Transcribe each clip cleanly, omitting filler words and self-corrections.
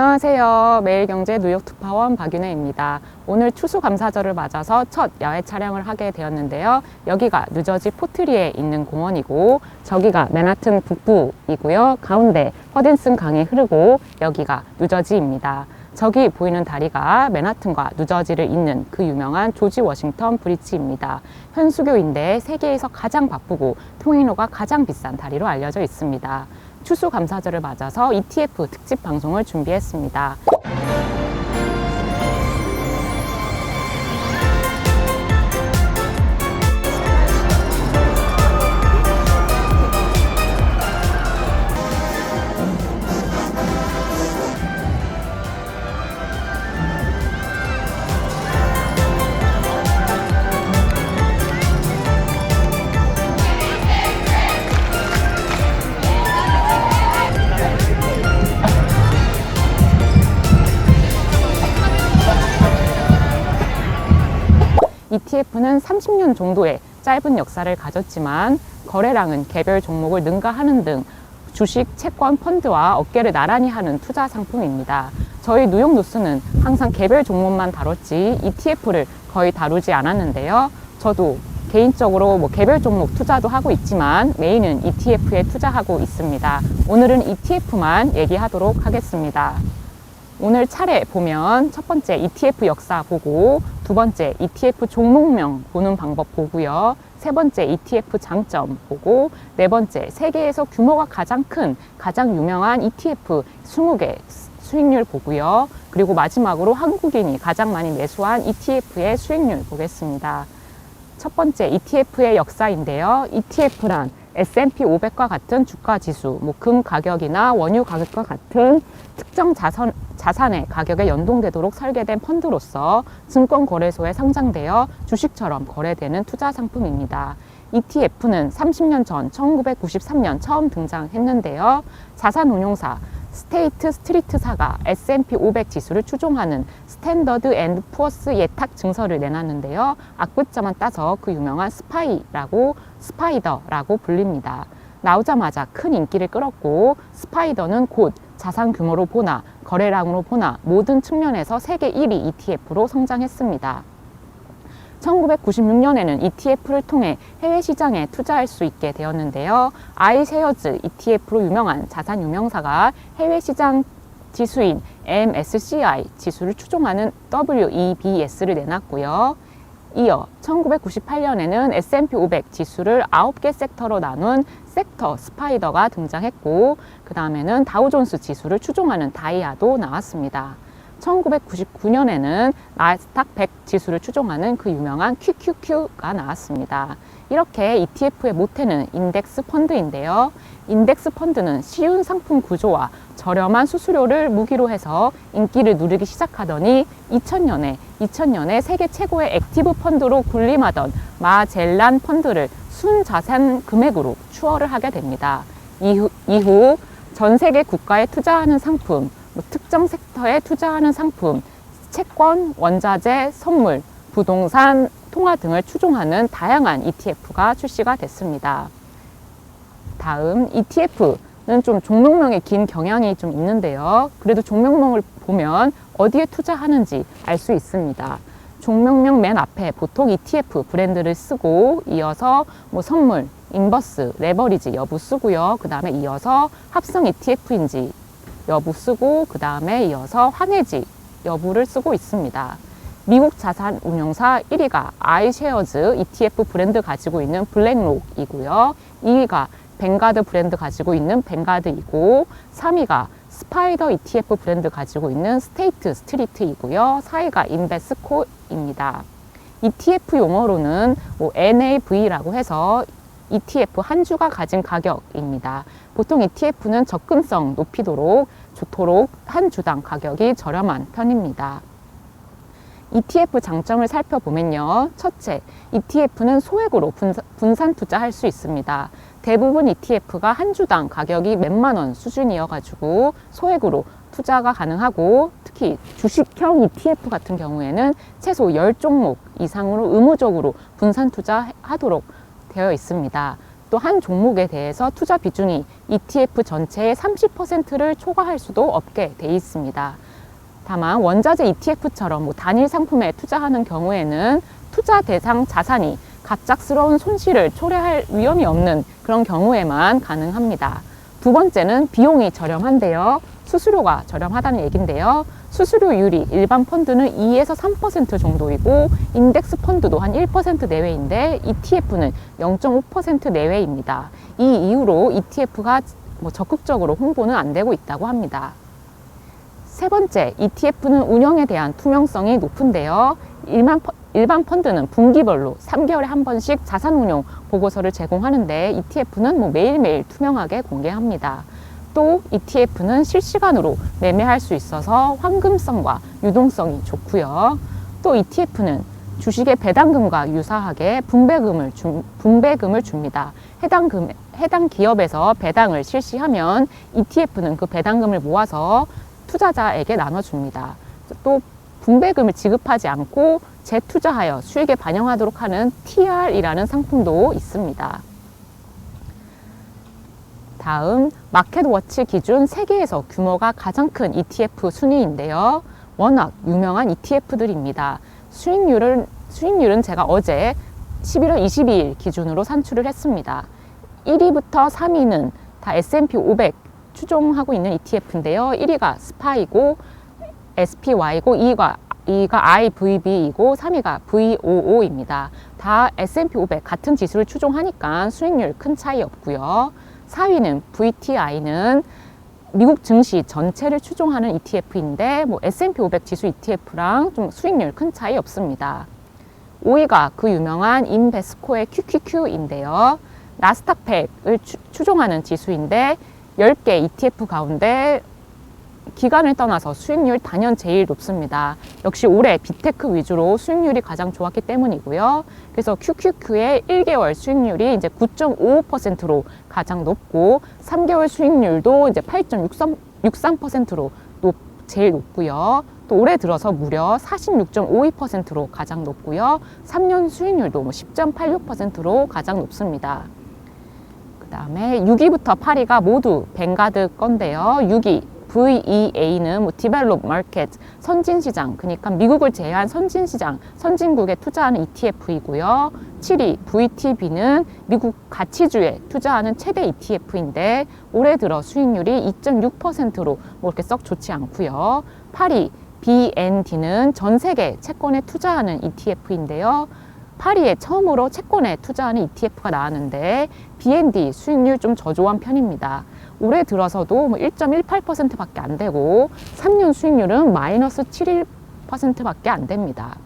안녕하세요. 매일경제 뉴욕특파원 박윤혜입니다. 오늘 추수감사절을 맞아서 첫 야외 촬영을 하게 되었는데요. 여기가 뉴저지 포트리에 있는 공원이고 저기가 맨하튼 북부이고요. 가운데 허딘슨 강이 흐르고 여기가 뉴저지입니다. 저기 보이는 다리가 맨하튼과 뉴저지를 잇는 그 유명한 조지 워싱턴 브리지입니다. 현수교인데 세계에서 가장 바쁘고 통행료가 가장 비싼 다리로 알려져 있습니다. 추수감사절을 맞아서 ETF 특집 방송을 준비했습니다. ETF는 30년 정도의 짧은 역사를 가졌지만 거래량은 개별 종목을 능가하는 등 주식, 채권, 펀드와 어깨를 나란히 하는 투자 상품입니다. 저희 뉴욕 뉴스는 항상 개별 종목만 다뤘지 ETF를 거의 다루지 않았는데요. 저도 개인적으로 개별 종목 투자도 하고 있지만 메인은 ETF에 투자하고 있습니다. 오늘은 ETF만 얘기하도록 하겠습니다. 오늘 차례 보면 첫 번째 ETF 역사 보고, 두 번째 ETF 종목명 보는 방법 보고요. 세 번째 ETF 장점 보고, 네 번째 세계에서 규모가 가장 큰 가장 유명한 ETF 20개 수익률 보고요. 그리고 마지막으로 한국인이 가장 많이 매수한 ETF의 수익률 보겠습니다. 첫 번째 ETF의 역사인데요. ETF란 S&P 500과 같은 주가 지수, 금 가격이나 원유 가격과 같은 특정 자산의 가격에 연동되도록 설계된 펀드로서 증권거래소에 상장되어 주식처럼 거래되는 투자 상품입니다. ETF는 30년 전 1993년 처음 등장했는데요. 자산운용사 스테이트 스트리트사가 S&P 500 지수를 추종하는 스탠더드 앤드 푸어스 예탁 증서를 내놨는데요. 악붙자만 따서 그 유명한 스파이더라고 불립니다. 나오자마자 큰 인기를 끌었고, 스파이더는 곧 자산 규모로 보나 거래량으로 보나 모든 측면에서 세계 1위 ETF로 성장했습니다. 1996년에는 ETF를 통해 해외 시장에 투자할 수 있게 되었는데요. iShares ETF로 유명한 자산 유명사가 해외 시장 지수인 MSCI 지수를 추종하는 WEBS를 내놨고요. 이어 1998년에는 S&P 500 지수를 9개 섹터로 나눈 섹터 스파이더가 등장했고, 그 다음에는 다우존스 지수를 추종하는 다이아도 나왔습니다. 1999년에는 나스닥 100 지수를 추종하는 그 유명한 QQQ가 나왔습니다. 이렇게 ETF의 모태는 인덱스 펀드인데요. 인덱스 펀드는 쉬운 상품 구조와 저렴한 수수료를 무기로 해서 인기를 누리기 시작하더니 2000년에 세계 최고의 액티브 펀드로 군림하던 마젤란 펀드를 순자산 금액으로 추월을 하게 됩니다. 이후 전 세계 국가에 투자하는 상품, 특정 섹터에 투자하는 상품, 채권, 원자재, 선물, 부동산, 통화 등을 추종하는 다양한 ETF가 출시가 됐습니다. 다음 ETF는 좀 종목명의 긴 경향이 좀 있는데요. 그래도 종목명을 보면 어디에 투자하는지 알 수 있습니다. 종목명 맨 앞에 보통 ETF 브랜드를 쓰고, 이어서 선물, 인버스, 레버리지 여부 쓰고요. 그 다음에 이어서 합성 ETF인지 여부 쓰고, 그 다음에 이어서 환해지 여부를 쓰고 있습니다. 미국 자산 운용사 1위가 iShares ETF 브랜드 가지고 있는 블랙록이고요. 2위가 뱅가드 브랜드 가지고 있는 뱅가드이고, 3위가 스파이더 ETF 브랜드 가지고 있는 스테이트 스트리트이고요. 4위가 인베스코입니다. ETF 용어로는 NAV라고 해서 ETF 한 주가 가진 가격입니다. 보통 ETF는 접근성 좋도록 한 주당 가격이 저렴한 편입니다. ETF 장점을 살펴보면요. 첫째, ETF는 소액으로 분산 투자할 수 있습니다. 대부분 ETF가 한 주당 가격이 몇만 원 수준이어가지고 소액으로 투자가 가능하고, 특히 주식형 ETF 같은 경우에는 최소 10종목 이상으로 의무적으로 분산 투자하도록 되어 있습니다. 또 한 종목에 대해서 투자 비중이 ETF 전체의 30%를 초과할 수도 없게 돼 있습니다. 다만 원자재 ETF처럼 단일 상품에 투자하는 경우에는 투자 대상 자산이 갑작스러운 손실을 초래할 위험이 없는 그런 경우에만 가능합니다. 두 번째는 비용이 저렴한데요. 수수료가 저렴하다는 얘기인데요. 수수료율이 일반 펀드는 2에서 3% 정도이고 인덱스 펀드도 한 1% 내외인데 ETF는 0.5% 내외입니다. 이 이유로 ETF가 적극적으로 홍보는 안 되고 있다고 합니다. 세 번째, ETF는 운영에 대한 투명성이 높은데요. 일반 펀드는 분기별로 3개월에 한 번씩 자산운용 보고서를 제공하는데 ETF는 매일매일 투명하게 공개합니다. 또 ETF는 실시간으로 매매할 수 있어서 황금성과 유동성이 좋고요. 또 ETF는 주식의 배당금과 유사하게 분배금을 줍니다. 해당 기업에서 배당을 실시하면 ETF는 그 배당금을 모아서 투자자에게 나눠줍니다. 또 분배금을 지급하지 않고 재투자하여 수익에 반영하도록 하는 TR이라는 상품도 있습니다. 다음 마켓워치 기준 세계에서 규모가 가장 큰 ETF 순위인데요. 워낙 유명한 ETF들입니다. 수익률은 제가 어제 11월 22일 기준으로 산출을 했습니다. 1위부터 3위는 다 S&P 500 추종하고 있는 ETF인데요. 1위가 스파이고 SPY고 2위가 IVB이고 3위가 VOO입니다. 다 S&P 500 같은 지수를 추종하니까 수익률 큰 차이 없고요. 4위는 VTI는 미국 증시 전체를 추종하는 ETF인데 S&P 500 지수 ETF랑 좀 수익률 큰 차이 없습니다. 5위가 그 유명한 인베스코의 QQQ인데요. 나스닥 100을 추종하는 지수인데 10개 ETF 가운데 기간을 떠나서 수익률 단연 제일 높습니다. 역시 올해 빅테크 위주로 수익률이 가장 좋았기 때문이고요. 그래서 QQQ의 1개월 수익률이 이제 9.55%로 가장 높고 3개월 수익률도 이제 8.63%로 제일 높고요. 또 올해 들어서 무려 46.52%로 가장 높고요. 3년 수익률도 10.86%로 가장 높습니다. 그 다음에 6위부터 8위가 모두 뱅가드 건데요. 6위 VEA는 Developed Market, 선진시장, 그러니까 미국을 제외한 선진시장, 선진국에 투자하는 ETF이고요. 7위 VTB는 미국 가치주에 투자하는 최대 ETF인데 올해 들어 수익률이 2.6%로 이렇게 썩 좋지 않고요. 8위 BND는 전 세계 채권에 투자하는 ETF인데요. 8위에 처음으로 채권에 투자하는 ETF가 나왔는데 BND 수익률 좀 저조한 편입니다. 올해 들어서도 1.18%밖에 안 되고 3년 수익률은 마이너스 7% 밖에 안 됩니다.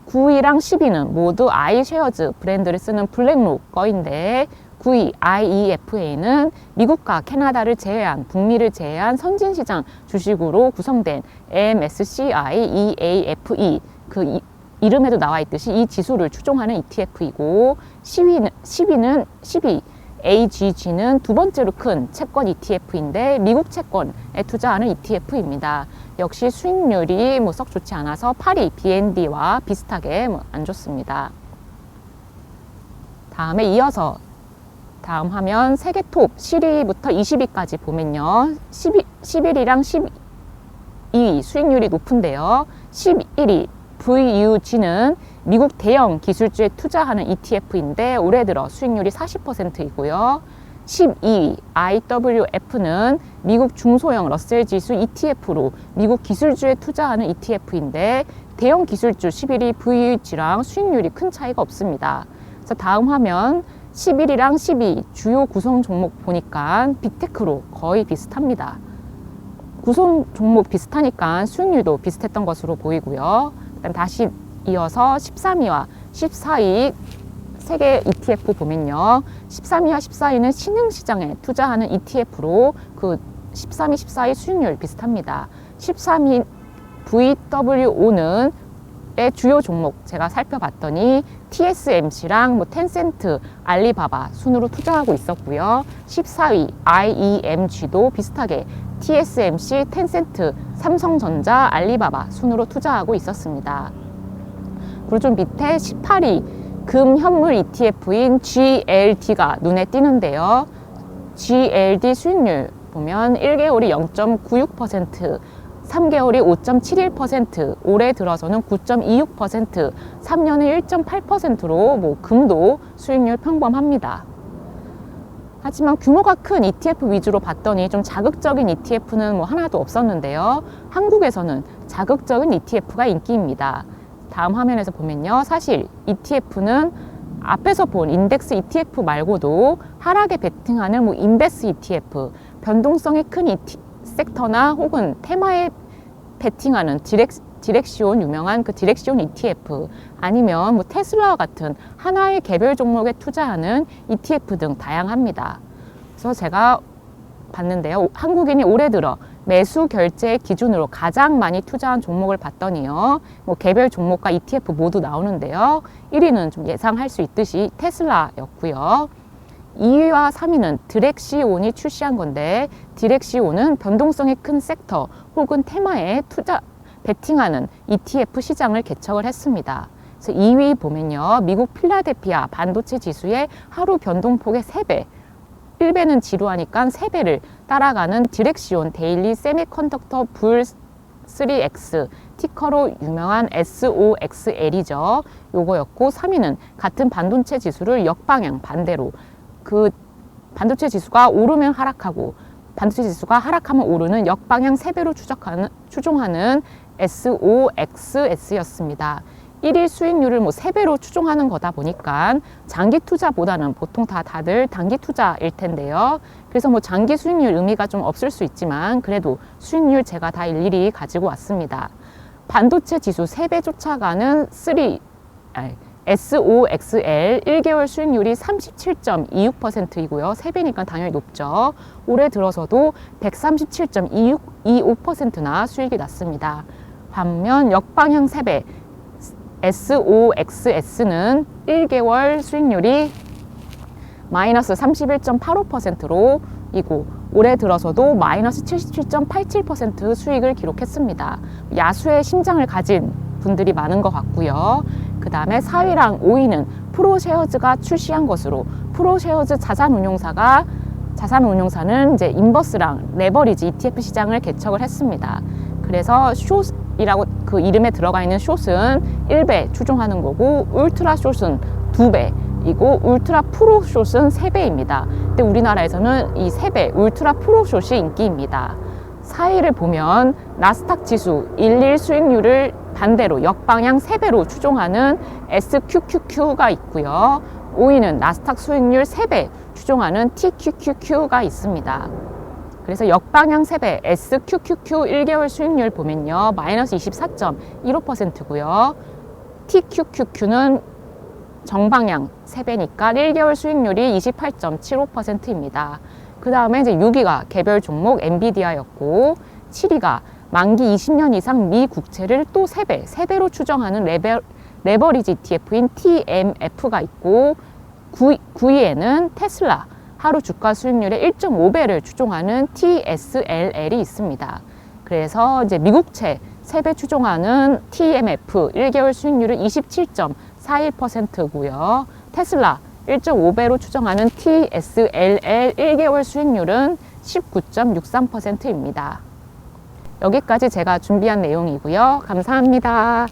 9위랑 10위는 모두 iShares 브랜드를 쓰는 블랙록 거인데 9위 IEFA는 미국과 캐나다를 제외한 북미를 제외한 선진시장 주식으로 구성된 MSCI EAFE 그 이름에도 나와 있듯이 이 지수를 추종하는 ETF이고 10위 AGG는 두 번째로 큰 채권 ETF인데 미국 채권에 투자하는 ETF입니다. 역시 수익률이 썩 좋지 않아서 8위 BND와 비슷하게 안 좋습니다. 다음에 이어서 다음 화면 세계 톱 10위부터 20위까지 보면요. 11위랑 12위 수익률이 높은데요. 11위 VUG는 미국 대형 기술주에 투자하는 ETF인데 올해 들어 수익률이 40%이고요. 12위 IWF는 미국 중소형 러셀 지수 ETF로 미국 기술주에 투자하는 ETF인데 대형 기술주 11위 VUG랑 수익률이 큰 차이가 없습니다. 그래서 다음 화면 11위랑 12위 주요 구성 종목 보니까 빅테크로 거의 비슷합니다. 구성 종목 비슷하니까 수익률도 비슷했던 것으로 보이고요. 그다음 다시 이어서 13위와 14위 세계 ETF 보면요. 13위와 14위는 신흥시장에 투자하는 ETF로 그 13위, 14위 수익률 비슷합니다. 13위 VWO는 주요 종목 제가 살펴봤더니 TSMC랑 텐센트, 알리바바 순으로 투자하고 있었고요. 14위 IEMG도 비슷하게 TSMC, 텐센트, 삼성전자, 알리바바 순으로 투자하고 있었습니다. 그리고 좀 밑에 18위 금 현물 ETF인 GLD가 눈에 띄는데요. GLD 수익률 보면 1개월이 0.96%, 3개월이 5.71%, 올해 들어서는 9.26%, 3년에 1.8%로 뭐 금도 수익률 평범합니다. 하지만 규모가 큰 ETF 위주로 봤더니 좀 자극적인 ETF는 뭐 하나도 없었는데요. 한국에서는 자극적인 ETF가 인기입니다. 다음 화면에서 보면요. 사실 ETF는 앞에서 본 인덱스 ETF 말고도 하락에 베팅하는 뭐 인베스 ETF, 변동성이 큰 섹터나 혹은 테마에 베팅하는 디렉시온, 유명한 그 디렉시온 ETF, 아니면 뭐 테슬라와 같은 하나의 개별 종목에 투자하는 ETF 등 다양합니다. 그래서 제가 봤는데요. 한국인이 올해 들어 매수 결제 기준으로 가장 많이 투자한 종목을 봤더니요. 뭐 개별 종목과 ETF 모두 나오는데요. 1위는 좀 예상할 수 있듯이 테슬라였고요. 2위와 3위는 디렉시온이 출시한 건데, 디렉시온은 변동성이 큰 섹터 혹은 테마에 베팅하는 ETF 시장을 개척을 했습니다. 그래서 2위 보면요. 미국 필라델피아 반도체 지수의 하루 변동폭의 3배, 1배는 지루하니까 3배를 따라가는 디렉시온 데일리 세미컨덕터 불 3X, 티커로 유명한 SOXL이죠. 요거였고, 3위는 같은 반도체 지수를 역방향 반대로, 그 반도체 지수가 오르면 하락하고 반도체 지수가 하락하면 오르는 역방향 3배로 추종하는 SOXS였습니다. 1일 수익률을 뭐 3배로 추종하는 거다 보니까 장기 투자보다는 보통 다들 단기 투자일 텐데요. 그래서 뭐 장기 수익률 의미가 좀 없을 수 있지만 그래도 수익률 제가 다 일일이 가지고 왔습니다. 반도체 지수 3배 쫓아가는 SOXL 1개월 수익률이 37.26%이고요. 3배니까 당연히 높죠. 올해 들어서도 137.25%나 수익이 났습니다. 반면 역방향 3배 SOXS는 1개월 수익률이 마이너스 31.85%로 이고 올해 들어서도 마이너스 77.87% 수익을 기록했습니다. 야수의 심장을 가진 분들이 많은 것 같고요. 그 다음에 4위랑 5위는 프로쉐어즈가 출시한 것으로, 프로쉐어즈 자산운용사는 이제 인버스랑 레버리지 ETF 시장을 개척을 했습니다. 그래서 숏이라고 그 이름에 들어가 있는 숏은 1배 추종하는 거고, 울트라 숏은 2배이고, 울트라 프로 숏은 3배입니다. 근데 우리나라에서는 이 3배 울트라 프로 숏이 인기입니다. 4위를 보면 나스닥 지수 1일 수익률을 반대로 역방향 3배로 추종하는 SQQQ가 있고요. 5위는 나스닥 수익률 3배 추종하는 TQQQ가 있습니다. 그래서 역방향 3배 SQQQ 1개월 수익률 보면요. 마이너스 24.15%고요. TQQQ는 정방향 3배니까 1개월 수익률이 28.75%입니다. 그 다음에 이제 6위가 개별 종목 엔비디아였고, 7위가 만기 20년 이상 미 국채를 또 3배로 추정하는 레버리지 ETF인 TMF가 있고, 9위에는 테슬라, 하루 주가 수익률의 1.5배를 추종하는 TSLL이 있습니다. 그래서 이제 미국채 3배 추종하는 TMF 1개월 수익률은 27.41%고요. 테슬라 1.5배로 추정하는 TSLL 1개월 수익률은 19.63%입니다. 여기까지 제가 준비한 내용이고요. 감사합니다.